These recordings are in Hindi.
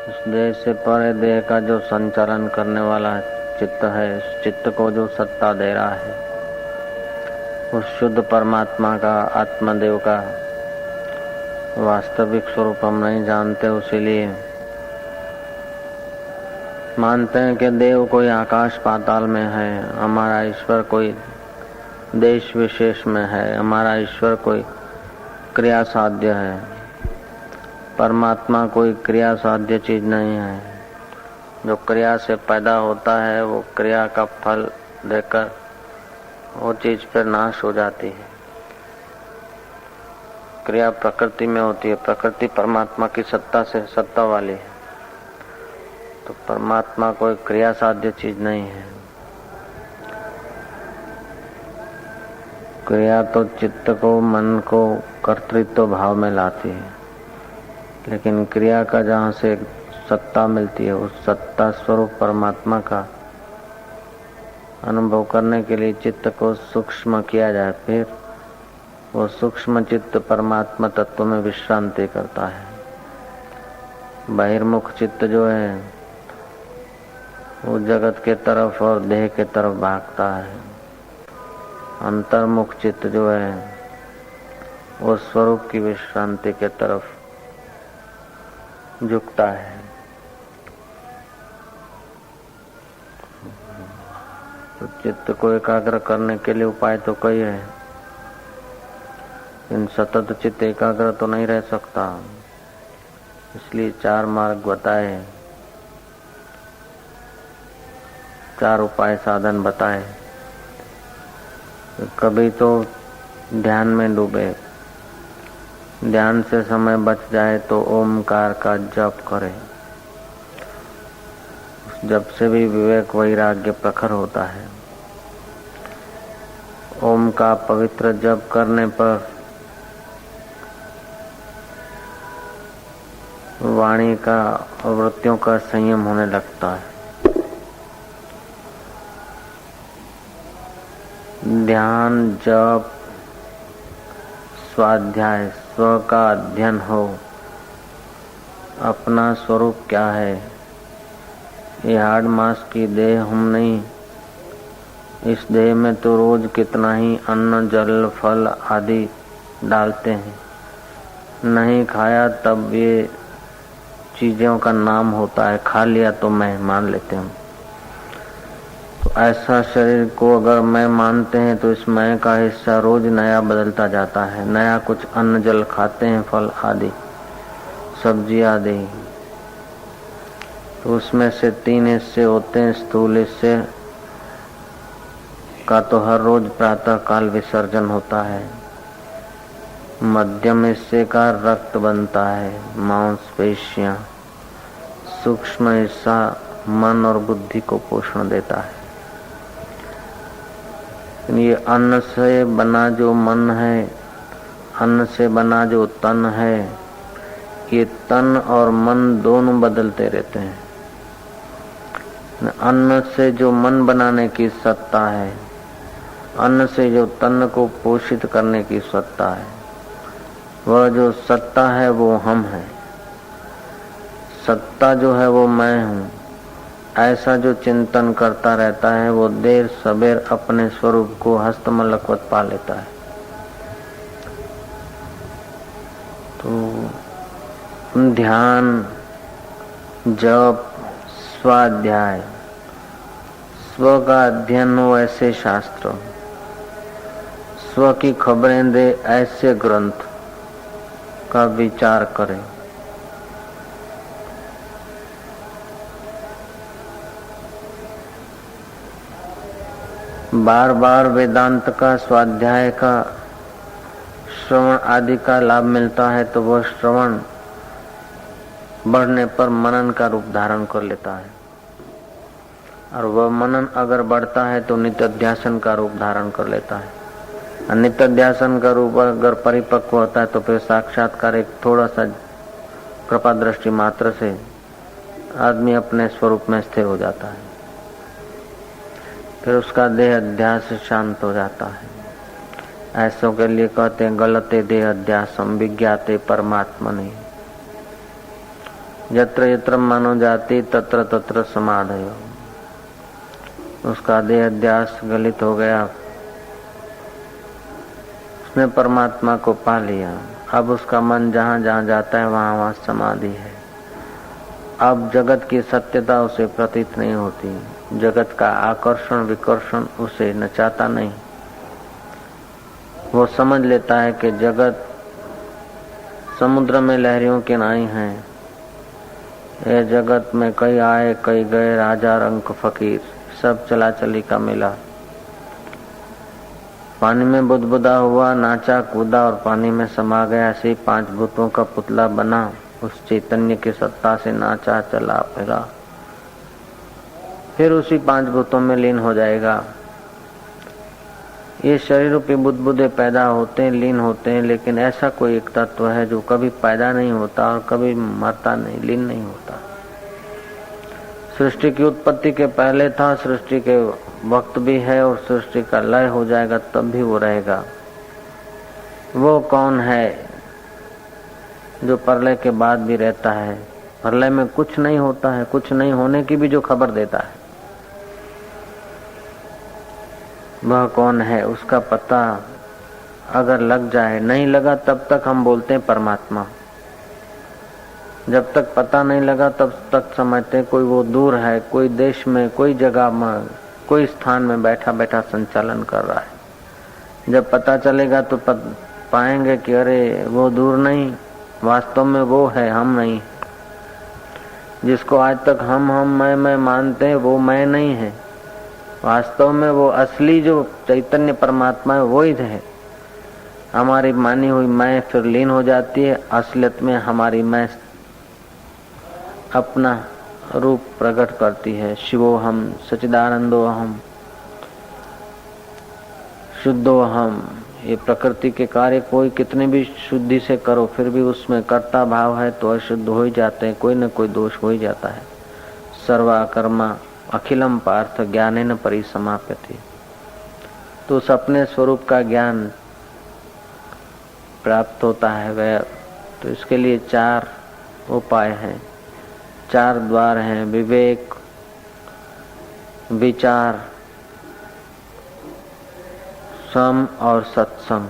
उस देह से परे देह का जो संचालन करने वाला चित्त है, उस चित्त को जो सत्ता दे रहा है, उस शुद्ध परमात्मा का, आत्मदेव का वास्तविक स्वरूप हम नहीं जानते। उसीलिए मानते हैं कि देव कोई आकाश पाताल में है, हमारा ईश्वर कोई देश विशेष में है, हमारा ईश्वर कोई क्रिया साध्य है। परमात्मा कोई क्रिया साध्य चीज नहीं है। जो क्रिया से पैदा होता है वो क्रिया का फल देकर वो चीज फिर नाश हो जाती है। क्रिया प्रकृति में होती है, प्रकृति परमात्मा की सत्ता से सत्ता वाली है। तो परमात्मा कोई क्रिया साध्य चीज नहीं है। क्रिया तो चित्त को, मन को कर्तृत्व भाव में लाती है, लेकिन क्रिया का जहाँ से सत्ता मिलती है, उस सत्ता स्वरूप परमात्मा का अनुभव करने के लिए चित्त को सूक्ष्म किया जाए, फिर वो सूक्ष्म चित्त परमात्मा तत्व में विश्रांति करता है। बहिर्मुख चित्त जो है वो जगत के तरफ और देह के तरफ भागता है। अंतर्मुख चित्त जो है वो स्वरूप की विश्रांति के तरफ झुकता है। तो चित्त को एकाग्र करने के लिए उपाय तो कई है, इन सतत चित्त एकाग्र तो नहीं रह सकता, इसलिए 4 मार्ग बताए, 4 उपाय साधन बताए। कभी तो ध्यान में डूबे, ध्यान से समय बच जाए तो ओमकार का जप करे। उस जप से भी विवेक वैराग्य प्रखर होता है। ओम का पवित्र जप करने पर वाणी का और वृत्तियों का संयम होने लगता है। ध्यान, जप, स्वाध्याय, स्व का अध्ययन हो, अपना स्वरूप क्या है। ये हाड़ मांस की देह हम नहीं, इस देह में तो रोज कितना ही अन्न, जल, फल आदि डालते हैं। नहीं खाया तब ये चीजों का नाम होता है, खा लिया तो मैं मान लेते हैं। तो ऐसा शरीर को अगर मैं मानते हैं तो इस मैं का हिस्सा रोज नया बदलता जाता है। नया कुछ अन्न जल खाते हैं, फल आदि, सब्जी आदि, तो उसमें से 3 हिस्से होते हैं। स्थूल हिस्से का तो हर रोज प्रातः काल विसर्जन होता है। मध्यम हिस्से का रक्त बनता है, मांसपेशियां। सूक्ष्म हिस्सा मन और बुद्धि को पोषण देता है। ये अन्न से बना जो मन है, अन्न से बना जो तन है, ये तन और मन दोनों बदलते रहते हैं। अन्न से जो मन बनाने की सत्ता है, अन्न से जो तन को पोषित करने की सत्ता है, वह जो सत्ता है वो हम है। सत्ता जो है वो मैं हूँ। ऐसा जो चिंतन करता रहता है वो देर सबेर अपने स्वरूप को हस्तमलकवत पा लेता है। तो ध्यान, जप, स्वाध्याय, स्व का अध्ययन हो ऐसे शास्त्र, स्व की खबरें दे ऐसे ग्रंथ का विचार करें। बार बार वेदांत का, स्वाध्याय का, श्रवण आदि का लाभ मिलता है तो वह श्रवण बढ़ने पर मनन का रूप धारण कर लेता है, और वह मनन अगर बढ़ता है तो नित्याध्यासन का रूप धारण कर लेता है। और नित्याध्यासन का रूप अगर परिपक्व होता है तो फिर साक्षात्कार एक थोड़ा सा कृपा दृष्टि मात्र से आदमी अपने स्वरूप में स्थिर हो जाता है। फिर उसका देह अध्यास शांत हो जाता है। ऐसों के लिए कहते हैं गलते देह अध्यासम विज्ञाते परमात्मा नहीं। यत्र यत्र मनो जाति तत्र तत्र समाधयो। उसका देह अध्यास गलित हो गया, उसने परमात्मा को पा लिया। अब उसका मन जहाँ जहाँ जाता है वहाँ वहाँ समाधि है। अब जगत की सत्यता उसे प्रतीत नहीं होती, जगत का आकर्षण विकर्षण उसे नचाता नहीं। वो समझ लेता है कि जगत समुद्र में लहरियों के नाई है। ये जगत में कई आए कई गए, राजा रंक फकीर, सब चला चली का मिला। पानी में बुदबुदा हुआ, नाचा कूदा और पानी में समा गया। ऐसे 5 भूतों का पुतला बना, उस चैतन्य की सत्ता से नाचा चला फिरा, फिर उसी 5 भूतों में लीन हो जाएगा। ये शरीर रूपी बुदबुदे पैदा होते हैं, लीन होते हैं, लेकिन ऐसा कोई एक तत्व है जो कभी पैदा नहीं होता और कभी मरता नहीं, लीन नहीं होता। सृष्टि की उत्पत्ति के पहले था, सृष्टि के वक्त भी है और सृष्टि का लय हो जाएगा तब भी वो रहेगा। वो कौन है जो प्रलय के बाद भी रहता है? प्रलय में कुछ नहीं होता है, कुछ नहीं होने की भी जो खबर देता है, वह कौन है? उसका पता अगर लग जाए, नहीं लगा तब तक हम बोलते हैं परमात्मा। जब तक पता नहीं लगा तब तक समझते हैं कोई वो दूर है, कोई देश में, कोई जगह में, कोई स्थान में बैठा बैठा संचालन कर रहा है। जब पता चलेगा तो पाएंगे कि अरे वो दूर नहीं, वास्तव में वो है, हम नहीं। जिसको आज तक हम मैं मानते हैं वो मैं नहीं है, वास्तव में वो असली जो चैतन्य परमात्मा है वो ही है। हमारी मानी हुई मैं फिर लीन हो जाती है, असलियत में हमारी मैं अपना रूप प्रकट करती है। शिवो हम, सच्चिदानंदो हम, शुद्धो हम। ये प्रकृति के कार्य कोई कितने भी शुद्धि से करो फिर भी उसमें कर्ता भाव है तो अशुद्ध हो ही जाते हैं, कोई न कोई दोष हो ही जाता है। सर्वा कर्मा अखिलम पार्थ ज्ञानेन परिसमाप्यते। तो उस अपने स्वरूप का ज्ञान प्राप्त होता है वह। तो इसके लिए 4 उपाय हैं, 4 द्वार हैं: विवेक, विचार, सम और सत्संग।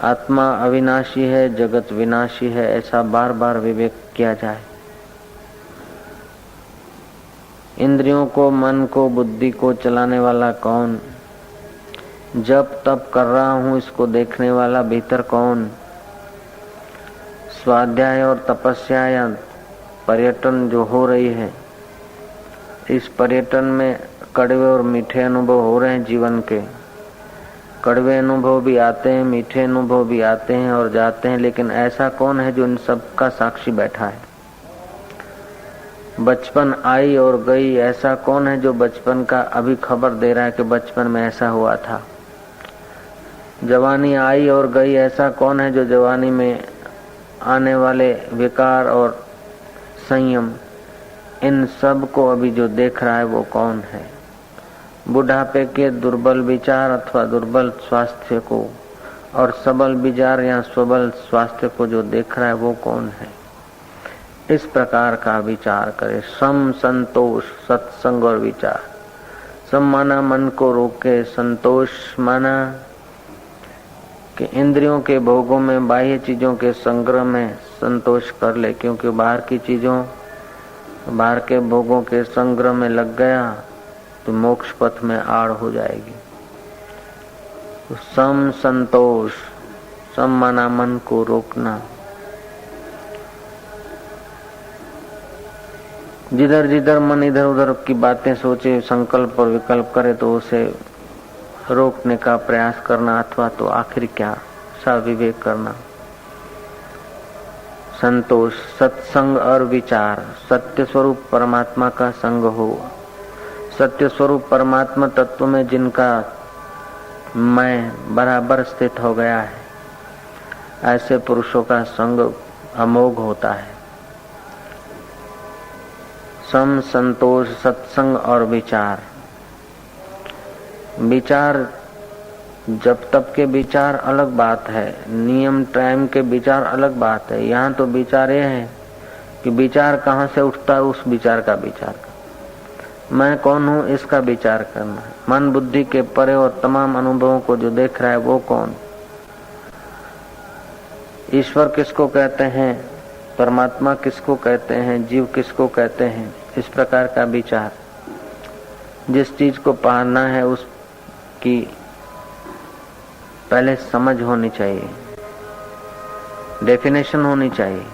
आत्मा अविनाशी है, जगत विनाशी है, ऐसा बार बार विवेक किया जाए। इंद्रियों को, मन को, बुद्धि को चलाने वाला कौन? जब तब कर रहा हूं इसको देखने वाला भीतर कौन? स्वाध्याय और तपस्या या पर्यटन जो हो रही है, इस पर्यटन में कड़वे और मीठे अनुभव हो रहे हैं जीवन के। कड़वे अनुभव भी आते हैं, मीठे अनुभव भी आते हैं और जाते हैं, लेकिन ऐसा कौन है जो इन सब का साक्षी बैठा है? बचपन आई और गई, ऐसा कौन है जो बचपन का अभी खबर दे रहा है कि बचपन में ऐसा हुआ था? जवानी आई और गई, ऐसा कौन है जो जवानी में आने वाले विकार और संयम, इन सब को अभी जो देख रहा है वो कौन है? बुढ़ापे के दुर्बल विचार अथवा दुर्बल स्वास्थ्य को और सबल विचार या स्वबल स्वास्थ्य को जो देख रहा है वो कौन है? इस प्रकार का विचार करे। सम, संतोष, सत्संग और विचार। सम माना मन को रोके, संतोष माना कि इंद्रियों के भोगों में, बाह्य चीजों के संग्रह में संतोष कर ले, क्योंकि बाहर की चीजों, बाहर के भोगों के संग्रह में लग गया तो मोक्ष पथ में आड़ हो जाएगी। तो सम, संतोष। सम माना मन को रोकना। जिधर जिधर मन इधर उधर की बातें सोचे, संकल्प और विकल्प करे तो उसे रोकने का प्रयास करना, अथवा तो आखिर क्या, विवेक करना। संतोष, सत्संग और विचार। सत्य स्वरूप परमात्मा का संग हो। सत्य स्वरूप परमात्मा तत्व में जिनका मैं बराबर स्थित हो गया है, ऐसे पुरुषों का संग अमोघ होता है। सम, संतोष, सत्संग और विचार। विचार जब तब के विचार अलग बात है, नियम टाइम के विचार अलग बात है। यहाँ तो विचार ये है कि विचार कहाँ से उठता है, उस विचार का विचार। मैं कौन हूँ इसका विचार करना है। मन बुद्धि के परे और तमाम अनुभवों को जो देख रहा है वो कौन। ईश्वर किसको कहते हैं, परमात्मा किसको कहते हैं, जीव किसको कहते हैं, इस प्रकार का विचार। जिस चीज को पाना है उसकी पहले समझ होनी चाहिए, डेफिनेशन होनी चाहिए।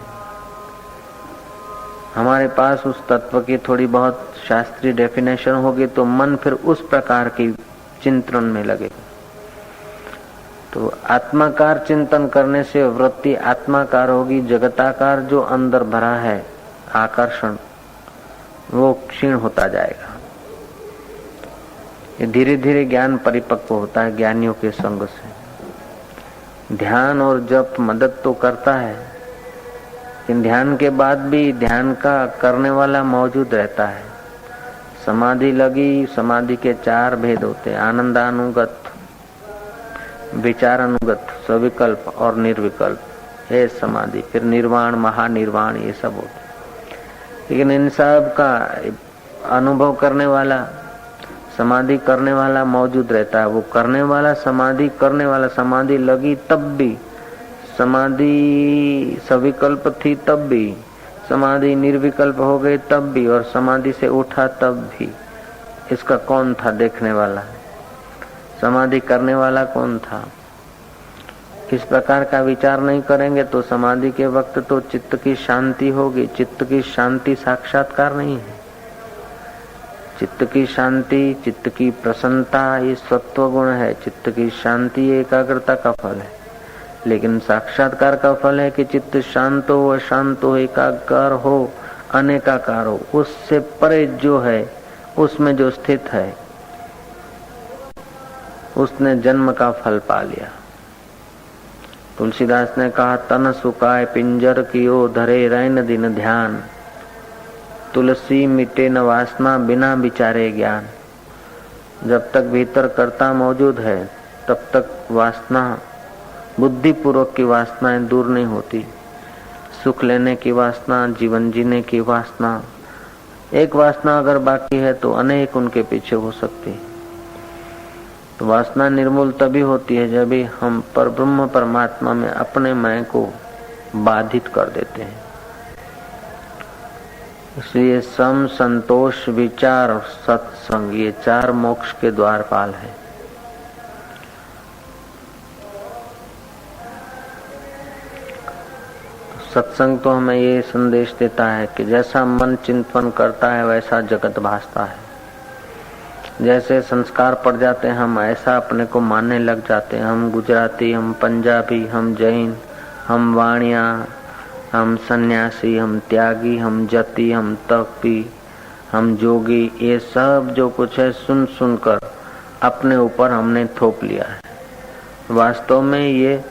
हमारे पास उस तत्व की थोड़ी बहुत शास्त्रीय डेफिनेशन होगी तो मन फिर उस प्रकार की चिंतन में लगेगा। तो आत्माकार चिंतन करने से वृत्ति आत्माकार होगी। जगताकार जो अंदर भरा है आकर्षण, वो क्षीण होता जाएगा। ये धीरे धीरे ज्ञान परिपक्व होता है ज्ञानियों के संग से। ध्यान और जप मदद तो करता है, लेकिन ध्यान के बाद भी ध्यान का करने वाला मौजूद रहता है। समाधि लगी, समाधि के 4 भेद होते हैं, आनंदानुगत, विचारानुगत, सविकल्प और निर्विकल्प। है समाधि, फिर निर्वाण, महानिर्वाण, ये सब होते। लेकिन इन सब का अनुभव करने वाला, समाधि करने वाला मौजूद रहता है। वो करने वाला, समाधि करने वाला, समाधि लगी तब भी, समाधि सविकल्प थी तब भी, समाधि निर्विकल्प हो गई तब भी, और समाधि से उठा तब भी। इसका कौन था देखने वाला, समाधि करने वाला कौन था? इस प्रकार का विचार नहीं करेंगे तो समाधि के वक्त तो चित्त की शांति होगी। चित्त की शांति साक्षात्कार नहीं है। चित्त की शांति, चित्त की प्रसन्नता, ये सत्व गुण है। चित्त की शांति एकाग्रता का फल है, लेकिन साक्षात्कार का फल है कि चित्त शांत हो, अशांत हो, एकाकार हो, अनेकाकार हो। उससे परे जो है, उसमें जो स्थित है, उसने जन्म का फल पा लिया। तुलसीदास ने कहा, तन सुकाय पिंजर कियो, धरे रैन दिन ध्यान। तुलसी मिटे न वासना, बिना विचारे ज्ञान। जब तक भीतर कर्ता मौजूद है तब तक वासना, बुद्धि पूर्वक की वासनाएं दूर नहीं होती। सुख लेने की वासना, जीवन जीने की वासना, एक वासना अगर बाकी है तो अनेक उनके पीछे हो सकती है। तो वासना निर्मूल तभी होती है जब भी हम परब्रह्म परमात्मा में अपने मैं को बाधित कर देते हैं। इसलिए सम, संतोष, विचार और सत्संग, ये 4 मोक्ष के द्वारपाल है। सत्संग तो हमें ये संदेश देता है कि जैसा मन चिंतन करता है वैसा जगत भासता है। जैसे संस्कार पड़ जाते हैं हम ऐसा अपने को मानने लग जाते हैं। हम गुजराती, हम पंजाबी, हम जैन, हम वाणिया, हम सन्यासी, हम त्यागी, हम जति, हम तपी, हम जोगी, ये सब जो कुछ है सुन सुनकर अपने ऊपर हमने थोप लिया है। वास्तव में ये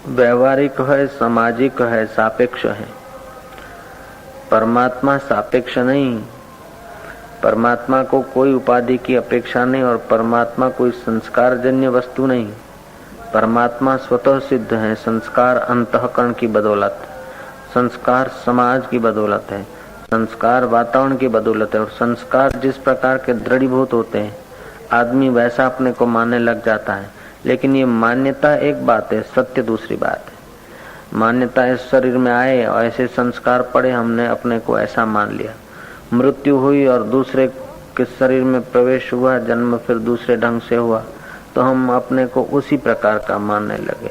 व्यवहारिक है, सामाजिक है, सापेक्ष है। परमात्मा सापेक्ष नहीं। परमात्मा को कोई उपाधि की अपेक्षा नहीं और परमात्मा कोई संस्कारजन्य वस्तु नहीं। परमात्मा स्वतः सिद्ध है। संस्कार अंतःकरण की बदौलत, संस्कार समाज की बदौलत है, संस्कार वातावरण की बदौलत है। और संस्कार जिस प्रकार के दृढ़ीभूत होते हैं आदमी वैसा अपने को मानने लग जाता है। लेकिन ये मान्यता एक बात है, सत्य दूसरी बात है। मान्यता इस शरीर में आए और ऐसे संस्कार पड़े, हमने अपने को ऐसा मान लिया। मृत्यु हुई और दूसरे के शरीर में प्रवेश हुआ, जन्म फिर दूसरे ढंग से हुआ तो हम अपने को उसी प्रकार का मानने लगे।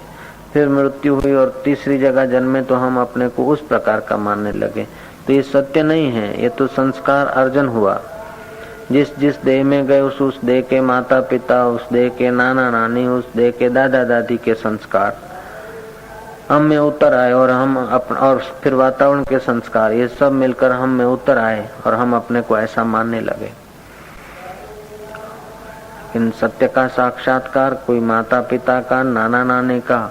फिर मृत्यु हुई और तीसरी जगह जन्मे तो हम अपने को उस प्रकार का मानने लगे। तो ये सत्य नहीं है, ये तो संस्कार अर्जन हुआ। जिस जिस देह में गए उस देह के माता पिता, उस देह के नाना नानी, उस देह के दादा दादी के संस्कार हम में उतर आए और हम और फिर वातावरण के संस्कार, ये सब मिलकर हम में उतर आए और हम अपने को ऐसा मानने लगे। इन सत्य का साक्षात्कार कोई माता पिता का, नाना नानी का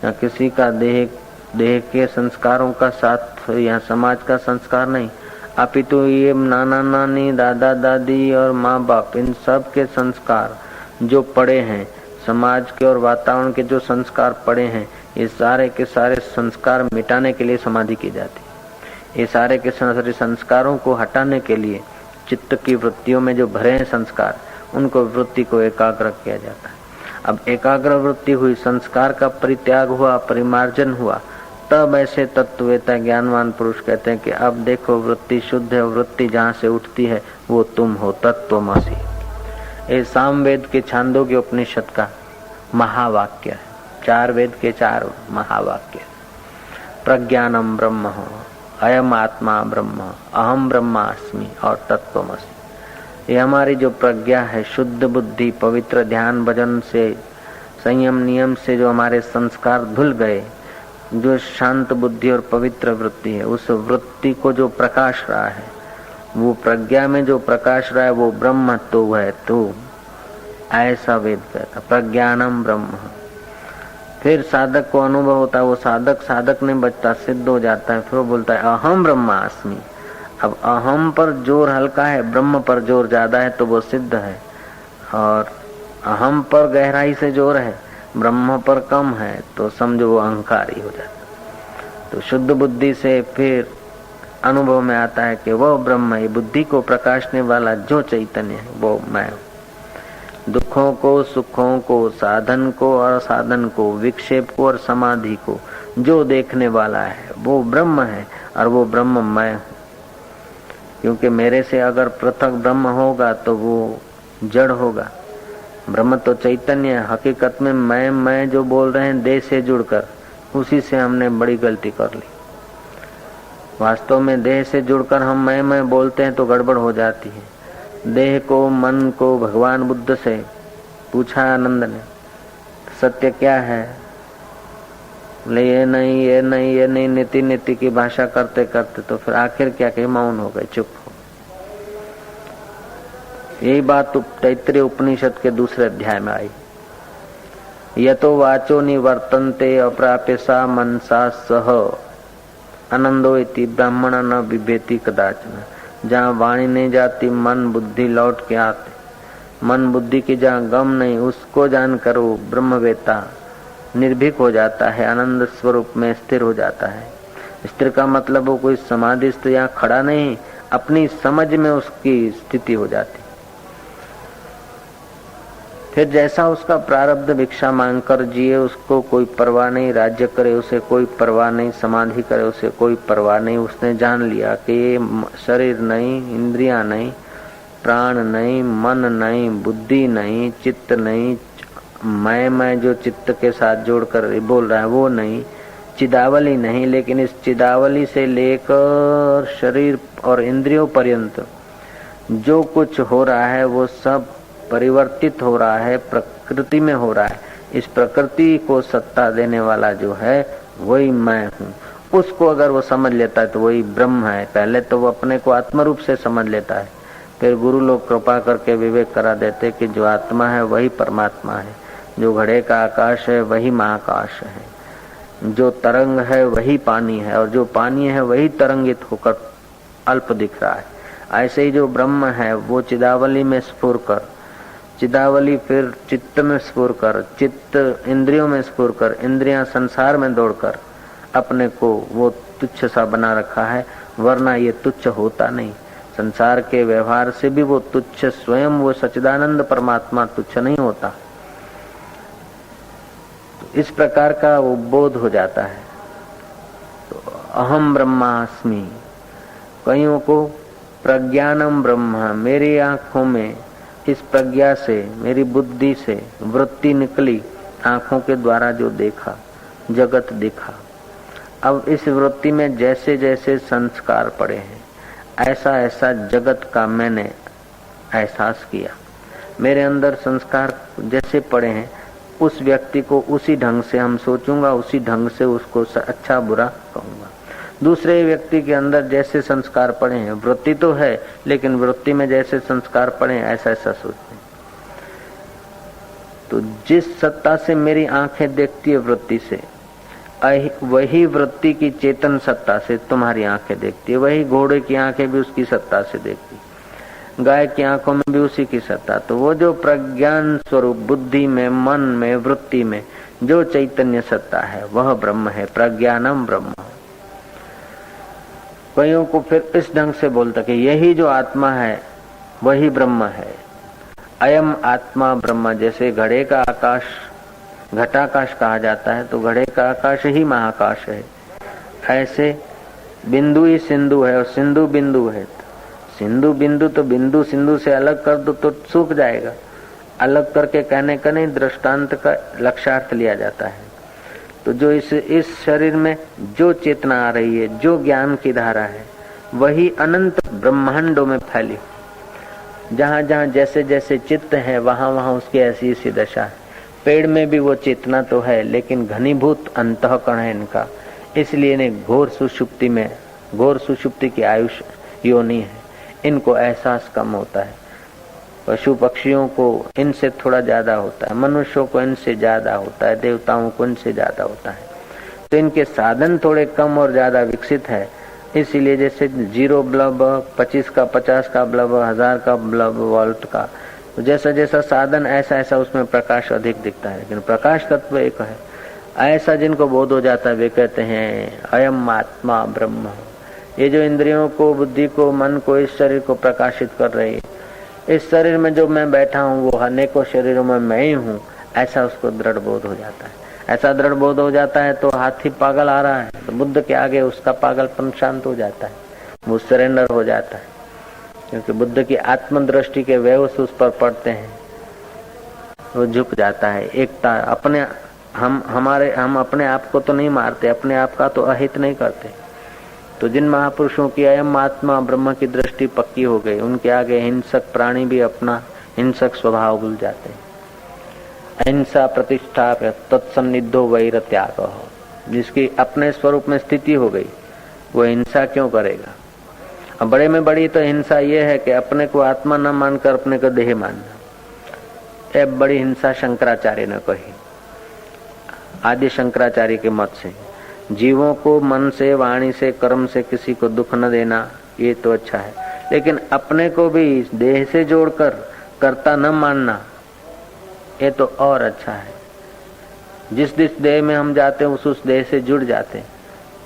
या किसी का देह के संस्कारों का साथ या समाज का संस्कार नहीं, अपितु ये नाना नानी, दादा दादी और माँ बाप, इन सब के संस्कार जो पड़े हैं, समाज के और वातावरण के जो संस्कार पड़े हैं, ये सारे के सारे संस्कार मिटाने के लिए समाधि की जाती है। ये सारे के सारे संस्कारों को हटाने के लिए चित्त की वृत्तियों में जो भरे हैं संस्कार, उनको वृत्ति को एकाग्र किया जाता है। अब एकाग्र वृत्ति हुई, संस्कार का परित्याग हुआ, परिमार्जन हुआ, तब ऐसे तत्ववेता ज्ञानवान पुरुष कहते हैं कि अब देखो वृत्ति शुद्ध है, वृत्ति जहाँ से उठती है वो तुम हो, तत्वमसि। ये सामवेद के छांदोग्य उपनिषद का महावाक्य है, 4 वेद के 4 महावाक्य। प्रज्ञानम ब्रह्म, अयम आत्मा ब्रह्म, अहम ब्रह्मास्मि और तत्वमसि। ये हमारी जो प्रज्ञा है, शुद्ध बुद्धि, पवित्र ध्यान भजन से, संयम नियम से जो हमारे संस्कार धुल गए, जो शांत बुद्धि और पवित्र वृत्ति है, उस वृत्ति को जो प्रकाश रहा है, वो प्रज्ञा में जो प्रकाश रहा है वो ब्रह्म तो है तो, ऐसा वेद कहता। प्रज्ञानम ब्रह्म। फिर साधक को अनुभव होता है, वो साधक नहीं बचता, सिद्ध हो जाता है, फिर वो बोलता है अहम ब्रह्मास्मि। अब अहम पर जोर हल्का है, ब्रह्म पर जोर ज्यादा है तो वो सिद्ध है, और अहम पर गहराई से जोर है, ब्रह्म पर कम है तो समझो वो अहंकारी हो जाता। तो शुद्ध बुद्धि से फिर अनुभव में आता है कि वो ब्रह्म है, बुद्धि को प्रकाशने वाला जो चैतन्य है वो मैं हूँ। दुखों को, सुखों को, साधन को और असाधन को, विक्षेप को और समाधि को जो देखने वाला है वो ब्रह्म है, और वो ब्रह्म मैं हूँ। क्योंकि मेरे से अगर पृथक ब्रह्म होगा तो वो जड़ होगा। ब्रह्म तो चैतन्य है। हकीकत में मैं जो बोल रहे हैं देह से जुड़कर, उसी से हमने बड़ी गलती कर ली। वास्तव में देह से जुड़कर हम मैं बोलते हैं तो गड़बड़ हो जाती है। देह को, मन को भगवान बुद्ध से पूछा आनंद ने, सत्य क्या है? बोले ये नहीं, ये नहीं, ये नहीं, नीति नीति की भाषा करते करते तो फिर आखिर क्या कहे, मौन हो गए, चुप हो। यही बात तैत्तिरीय उपनिषद के दूसरे अध्याय में आई। यतो वाचो निवर्तन्ते अप्राप्य सा मनसा सह आनंदो इति ब्राह्मण न बिभेति कदाचन। जहाँ वाणी नहीं जाती, मन बुद्धि लौट के आते। मन बुद्धि की जहाँ गम नहीं, उसको जानकर वो ब्रह्मवेता निर्भीक हो जाता है, आनंद स्वरूप में स्थिर हो जाता है। स्थिर का मतलब वो कोई समाधिस्थ या खड़ा नहीं, अपनी समझ में उसकी स्थिति हो जाती। फिर जैसा उसका प्रारब्ध भिक्षा मांगकर जिए, उसको कोई परवाह नहीं, राज्य करे उसे कोई परवाह नहीं, समाधि करे उसे कोई परवाह नहीं। उसने जान लिया कि ये शरीर नहीं, इंद्रियां नहीं, प्राण नहीं, मन नहीं, बुद्धि नहीं, चित्त नहीं, मैं जो चित्त के साथ जोड़कर बोल रहा है वो नहीं, चिदावली नहीं। लेकिन इस चिदावली से लेकर शरीर और इंद्रियों पर्यंत जो कुछ हो रहा है वो सब परिवर्तित हो रहा है, प्रकृति में हो रहा है। इस प्रकृति को सत्ता देने वाला जो है वही मैं हूँ। उसको अगर वो समझ लेता है तो वही ब्रह्म है। पहले तो वो अपने को आत्म रूप से समझ लेता है, फिर गुरु लोग कृपा करके विवेक करा देते कि जो आत्मा है वही परमात्मा है, जो घड़े का आकाश है वही महाकाश है, जो तरंग है वही पानी है, और जो पानी है वही तरंगित होकर अल्प दिख रहा है। ऐसे ही जो ब्रह्म है वो चिदावली में स्फुर कर, चिदावली फिर चित्त में स्फुर कर, चित्त इंद्रियों में स्फुर कर, इंद्रियां संसार में दौड़कर अपने को वो तुच्छ सा बना रखा है। वरना ये तुच्छ होता नहीं। संसार के व्यवहार से भी वो तुच्छ, स्वयं वो सच्चिदानंद परमात्मा तुच्छ नहीं होता। तो इस प्रकार का वो बोध हो जाता है। तो अहम ब्रह्मास्मि, कईयों को प्रज्ञानम ब्रह्म, मेरी आंखों में इस प्रज्ञा से, मेरी बुद्धि से वृत्ति निकली, आंखों के द्वारा जो देखा, जगत दिखा। अब इस वृत्ति में जैसे जैसे संस्कार पड़े हैं, ऐसा ऐसा जगत का मैंने एहसास किया। मेरे अंदर संस्कार जैसे पड़े हैं, उस व्यक्ति को उसी ढंग से हम सोचूंगा, उसी ढंग से उसको अच्छा बुरा कहूंगा। दूसरे व्यक्ति के अंदर जैसे संस्कार पड़े हैं, वृत्ति तो है लेकिन वृत्ति में जैसे संस्कार पड़े हैं ऐसा ऐसा सोचते हैं। तो जिस सत्ता से मेरी आंखें देखती है वृत्ति से, वही वृत्ति की चेतन सत्ता से तुम्हारी आंखें देखती है। वही घोड़े की आंखें भी उसकी सत्ता से देखती। गाय की आंखों में भी उसी की सत्ता। तो वो जो प्रज्ञान स्वरूप बुद्धि में, मन में, वृत्ति में जो चैतन्य सत्ता है वह ब्रह्म है, प्रज्ञानम ब्रह्म। कईयों को फिर इस ढंग से बोलता कि यही जो आत्मा है वही ब्रह्म है, अयम आत्मा ब्रह्म। जैसे घड़े का आकाश घटाकाश कहा जाता है तो घड़े का आकाश ही महाकाश है, ऐसे बिंदु ही सिंधु है और सिंधु बिंदु है। सिंधु बिंदु तो बिंदु सिंधु से अलग कर दो तो सूख जाएगा। अलग करके कहने का नहीं, दृष्टांत का लक्ष्यार्थ लिया जाता है। तो जो इस शरीर में जो चेतना आ रही है, जो ज्ञान की धारा है, वही अनंत ब्रह्मांडों में फैली। जहां जहां जैसे जैसे चित्त है वहां वहां उसकी ऐसी ऐसी दशा है। पेड़ में भी वो चेतना तो है लेकिन घनीभूत अंतःकरण है इनका, इसलिए इन्हें घोर सुषुप्ति में, घोर सुषुप्ति की आयुष योनि है, इनको एहसास कम होता है। पशु पक्षियों को इनसे थोड़ा ज्यादा होता है, मनुष्यों को इनसे ज्यादा होता है, देवताओं को इनसे ज्यादा होता है। तो इनके साधन थोड़े कम और ज्यादा विकसित है, इसीलिए जैसे 0 बल्ब 25 का 50 का बल्ब 1000 का बल्ब वोल्ट का, जैसा जैसा साधन ऐसा ऐसा उसमें प्रकाश अधिक दिखता है, लेकिन प्रकाश तत्व एक है। ऐसा जिनको बोध हो जाता है वे कहते हैं अयम आत्मा ब्रह्म। ये जो इंद्रियों को, बुद्धि को, मन को, इस शरीर को प्रकाशित कर रही है, इस शरीर में जो मैं बैठा हूँ वो अनेकों शरीरों में मैं ही हूँ, ऐसा उसको दृढ़ बोध हो जाता है। ऐसा दृढ़ बोध हो जाता है तो हाथी पागल आ रहा है तो बुद्ध के आगे उसका पागलपन शांत हो जाता है, वो सरेंडर हो जाता है, क्योंकि बुद्ध की आत्मदृष्टि के वेव्स उस पर पड़ते हैं, वो झुक जाता है। एकता अपने हम अपने आप को तो नहीं मारते, अपने आप का तो अहित नहीं करते। तो जिन महापुरुषों की अयम आत्मा ब्रह्म की दृष्टि पक्की हो गई, उनके आगे हिंसक प्राणी भी अपना हिंसक स्वभाव भूल जाते हैं। अहिंसा प्रतिष्ठा तत्सन्निधो वैर त्याग। जिसकी अपने स्वरूप में स्थिति हो गई वो हिंसा क्यों करेगा। अब बड़े में बड़ी तो हिंसा ये है कि अपने को आत्मा न मानकर अपने को देह मानना। ये बड़ी हिंसा शंकराचार्य ने कही, आदि शंकराचार्य के मत से। जीवों को मन से, वाणी से, कर्म से किसी को दुख न देना ये तो अच्छा है, लेकिन अपने को भी देह से जोड़कर कर्ता न मानना ये तो और अच्छा है। जिस देह में हम जाते हैं उस देह से जुड़ जाते हैं,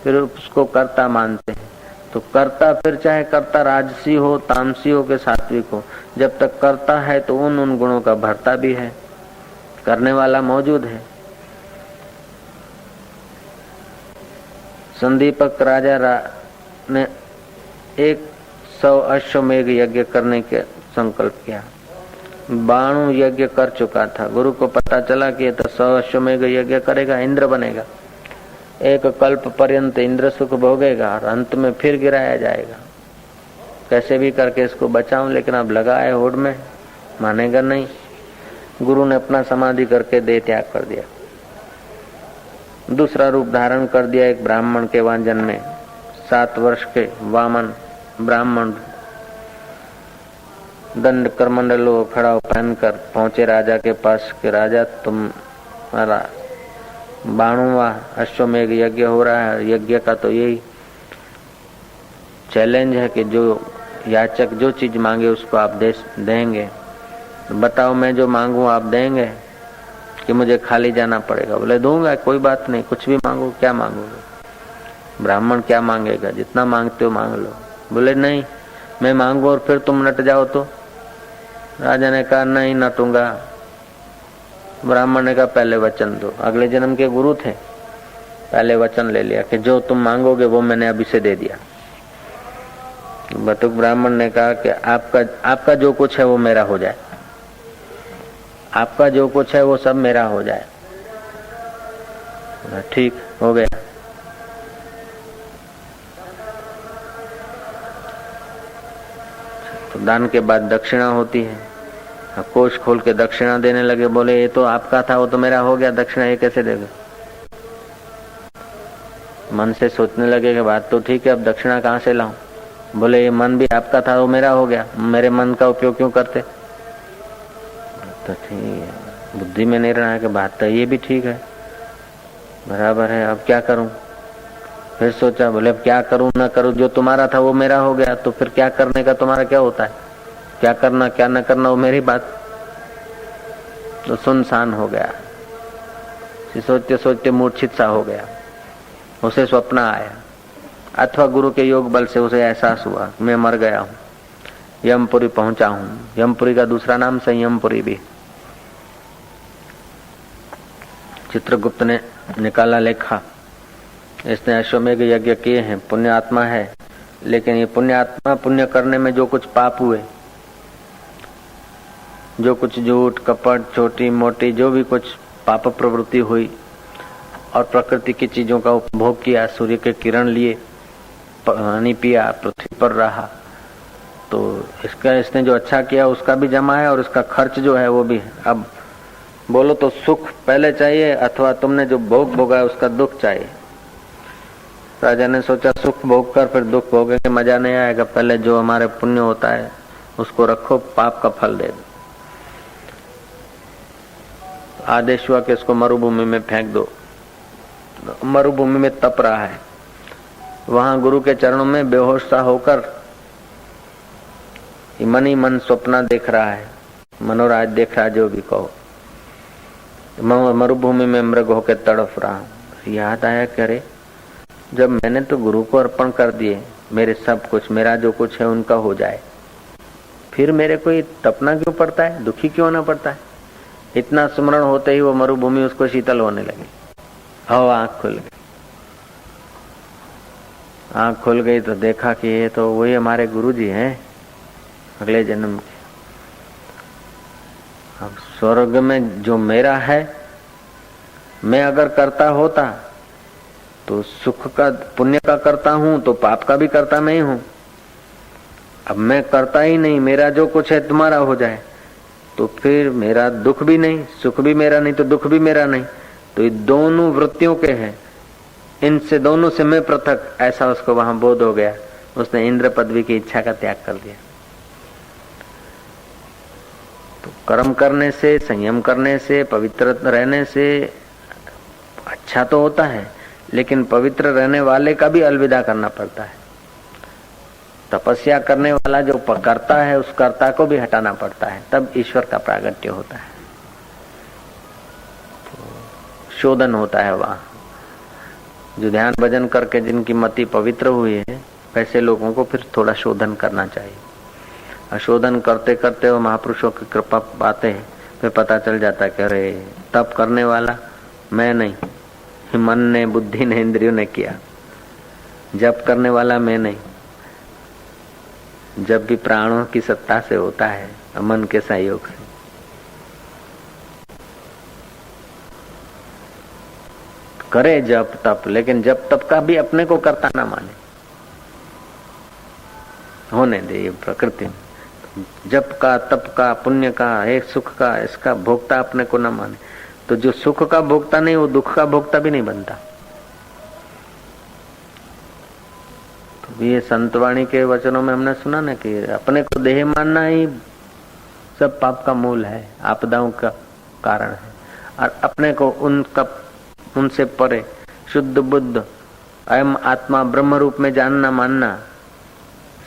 फिर उसको कर्ता मानते हैं। तो कर्ता फिर चाहे कर्ता राजसी हो, तामसी हो के सात्विक हो, जब तक कर्ता है तो उन गुणों का भरता भी है, करने वाला मौजूद है। संदीपक राजा ने 100 अश्वमेघ यज्ञ करने के संकल्प किया। 92 यज्ञ कर चुका था। गुरु को पता चला कि ये तो 100 अश्वमेघ यज्ञ करेगा, इंद्र बनेगा, एक कल्प पर्यंत इंद्र सुख भोगेगा और अंत में फिर गिराया जाएगा। कैसे भी करके इसको बचाऊं, लेकिन अब लगा है होड़ में, मानेगा नहीं। गुरु ने अपना समाधि करके देह त्याग कर दिया, दूसरा रूप धारण कर दिया एक ब्राह्मण के वांजन में। 7 वर्ष के वामन ब्राह्मण दंड करमंडलों खड़ा पहनकर पहुंचे राजा के पास कि राजा तुम्हारा 92वां अश्वमेघ यज्ञ हो रहा है। यज्ञ का तो यही चैलेंज है कि जो याचक जो चीज मांगे उसको आप देंगे। बताओ मैं जो मांगू आप देंगे कि मुझे खाली जाना पड़ेगा। बोले दूंगा, कोई बात नहीं, कुछ भी मांगो। क्या मांगोगे? ब्राह्मण क्या मांगेगा? जितना मांगते हो मांग लो। बोले नहीं, मैं मांगू और फिर तुम नट जाओ तो? राजा ने कहा नहीं नटूंगा। ब्राह्मण ने कहा पहले वचन दो। अगले जन्म के गुरु थे, पहले वचन ले लिया कि जो तुम मांगोगे वो मैंने अभी से दे दिया। बटुक ब्राह्मण ने कहा कि आपका जो कुछ है वो मेरा हो जाए, आपका जो कुछ है वो सब मेरा हो जाए। ठीक हो गया। तो दान के बाद दक्षिणा होती है। कोष खोल के दक्षिणा देने लगे। बोले ये तो आपका था, वो तो मेरा हो गया, दक्षिणा ये कैसे देगा? मन से सोचने लगे कि बात तो ठीक है, अब दक्षिणा कहाँ से लाऊं? बोले ये मन भी आपका था, वो मेरा हो गया, मेरे मन का उपयोग क्यों करते? तो ठीक है, बुद्धि में नहीं रहा है कि बात तो ये भी ठीक है, बराबर है, अब क्या करूं? फिर सोचा, बोले अब क्या करूं ना करूं, जो तुम्हारा था वो मेरा हो गया, तो फिर क्या करने का तुम्हारा क्या होता है? क्या करना क्या न करना वो मेरी बात। तो सुनसान हो गया, सोचते सोचते मूर्छित सा हो गया। उसे स्वप्न आया अथवा गुरु के योग बल से उसे एहसास हुआ मैं मर गया हूँ, यमपुरी पहुंचा हूँ। यमपुरी का दूसरा नाम संयमपुरी भी। चित्रगुप्त ने निकाला लेखा, इसने अश्वमेघ यज्ञ किए हैं, पुण्य आत्मा है, लेकिन ये पुण्य आत्मा पुण्य करने में जो कुछ पाप हुए, जो कुछ झूठ कपट छोटी मोटी जो भी कुछ पाप प्रवृत्ति हुई और प्रकृति की चीजों का उपभोग किया, सूर्य के किरण लिए, पानी पिया, पृथ्वी पर रहा, तो इसने जो अच्छा किया उसका भी जमा है और इसका खर्च जो है वो भी है। अब बोलो तो सुख पहले चाहिए अथवा तुमने जो भोग भोगा है उसका दुख चाहिए। राजा ने सोचा सुख भोग कर फिर दुख भोगेंगे मजा नहीं आएगा, पहले जो हमारे पुण्य होता है उसको रखो, पाप का फल दे दो। आदेश हुआ कि इसको मरुभूमि में फेंक दो। मरुभूमि में तप रहा है, वहां गुरु के चरणों में बेहोश सा होकर मन ही मन स्वप्न देख रहा है, मनोराज देख रहा है, जो भी कहो। मरुभूमि में मृग होकर तड़फ रहा। याद आया करे जब मैंने तो गुरु को अर्पण कर दिए, मेरे सब कुछ, मेरा जो कुछ है उनका हो जाए, फिर मेरे को ये तपना क्यों पड़ता है, दुखी क्यों होना पड़ता है। इतना स्मरण होते ही वो मरुभूमि उसको शीतल होने लगी। हवा आंख खुल गई। आंख खुल गई तो देखा कि ये तो वही हमारे गुरु जी हैं अगले जन्म के। अब स्वर्ग में जो मेरा है, मैं अगर करता होता तो सुख का पुण्य का करता हूं तो पाप का भी करता मैं ही हूं। अब मैं करता ही नहीं, मेरा जो कुछ है तुम्हारा हो जाए, तो फिर मेरा दुख भी नहीं, सुख भी मेरा नहीं, तो दुख भी मेरा नहीं, तो ये दोनों वृत्तियों के हैं, इनसे दोनों से मैं पृथक। ऐसा उसको वहां बोध हो गया। उसने इंद्र पदवी की इच्छा का त्याग कर दिया। तो कर्म करने से, संयम करने से, पवित्र रहने से अच्छा तो होता है, लेकिन पवित्र रहने वाले का भी अलविदा करना पड़ता है। तपस्या करने वाला जो करता है उस कर्ता को भी हटाना पड़ता है, तब ईश्वर का प्रागट्य होता है, तो शोधन होता है। वहां जो ध्यान भजन करके जिनकी मति पवित्र हुई है, वैसे लोगों को फिर थोड़ा शोधन करना चाहिए। शोधन करते करते वो महापुरुषों की कृपा पाते हैं, फिर पता चल जाता है कि अरे तप करने वाला मैं नहीं, मन ने, बुद्धि ने, इंद्रियों ने किया। जप करने वाला मैं नहीं, जब भी प्राणों की सत्ता से होता है, मन के सहयोग से। करे जप तप, लेकिन जप तप का भी अपने को करता ना माने, होने दे। ये प्रकृति में जप का, तप का, पुण्य का, एक सुख का, इसका भोक्ता अपने को न माने, तो जो सुख का भोक्ता नहीं वो दुख का भोक्ता भी नहीं बनता। तो ये संतवाणी के वचनों में हमने सुना ना कि अपने को देह मानना ही सब पाप का मूल है, आपदाओं का कारण है, और अपने को उनसे परे शुद्ध बुद्ध अयम आत्मा ब्रह्म रूप में जानना मानना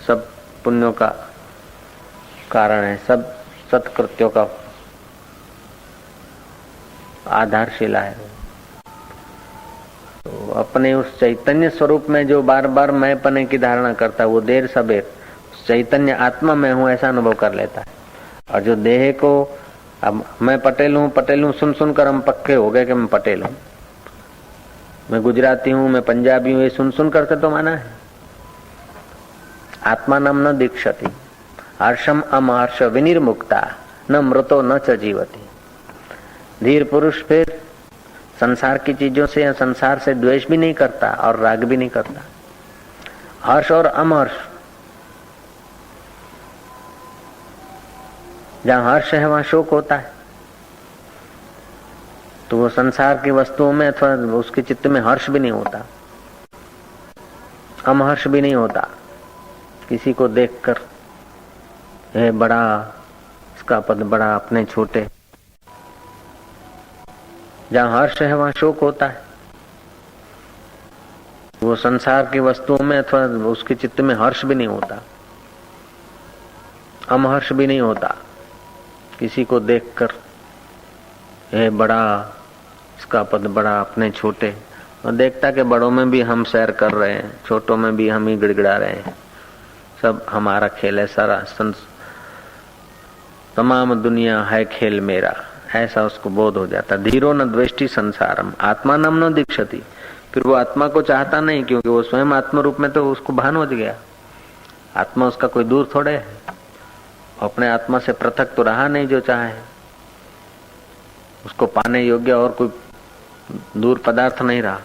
सब पुण्यों का कारण है, सब सत्कृत्यों का आधारशिला है। तो अपने उस चैतन्य स्वरूप में जो बार बार मैं पने की धारणा करता है, वो देर सबेर चैतन्य आत्मा में हूं ऐसा अनुभव कर लेता है। और जो देह को अब मैं पटेल हूं सुन सुनकर हम पक्के हो गए कि मैं पटेल हूं, मैं गुजराती हूं, मैं पंजाबी हूं, ये सुन सुन करके तो माना है। आत्मा नाम न दीक्षति हर्षम अमहर्ष विनिर्मुक्ता न मृतो न च जीवति। धीर पुरुष फिर संसार की चीजों से या संसार से द्वेष भी नहीं करता और राग भी नहीं करता। हर्ष और अमहर्ष, जहां हर्ष है वहां शोक होता है, तो वो संसार की वस्तुओं में अथवा उसके चित्त में हर्ष भी नहीं होता, अमहर्ष भी नहीं होता। किसी को देखकर ये बड़ा, इसका पद बड़ा, अपने छोटे। जहां हर्ष है वहां शोक होता है। वो संसार की वस्तुओं में अथवा उसके चित्त में हर्ष भी नहीं होता, अमहर्ष भी नहीं होता किसी को देखकर, ये बड़ा, इसका पद बड़ा, अपने छोटे, और देखता कि बड़ों में भी हम सैर कर रहे हैं, छोटों में भी हम ही गिड़गिड़ा रहे हैं, सब हमारा खेल है, सारा तमाम दुनिया है खेल मेरा, ऐसा उसको बोध हो जाता। धीरो न द्वेष्टि संसारम आत्मा नम न दीक्षति, फिर वो आत्मा को चाहता नहीं, क्योंकि वो स्वयं आत्म रूप में तो उसको भान हो गया, आत्मा उसका कोई दूर थोड़े है, अपने आत्मा से पृथक तो रहा नहीं जो चाहे, उसको पाने योग्य और कोई दूर पदार्थ नहीं रहा।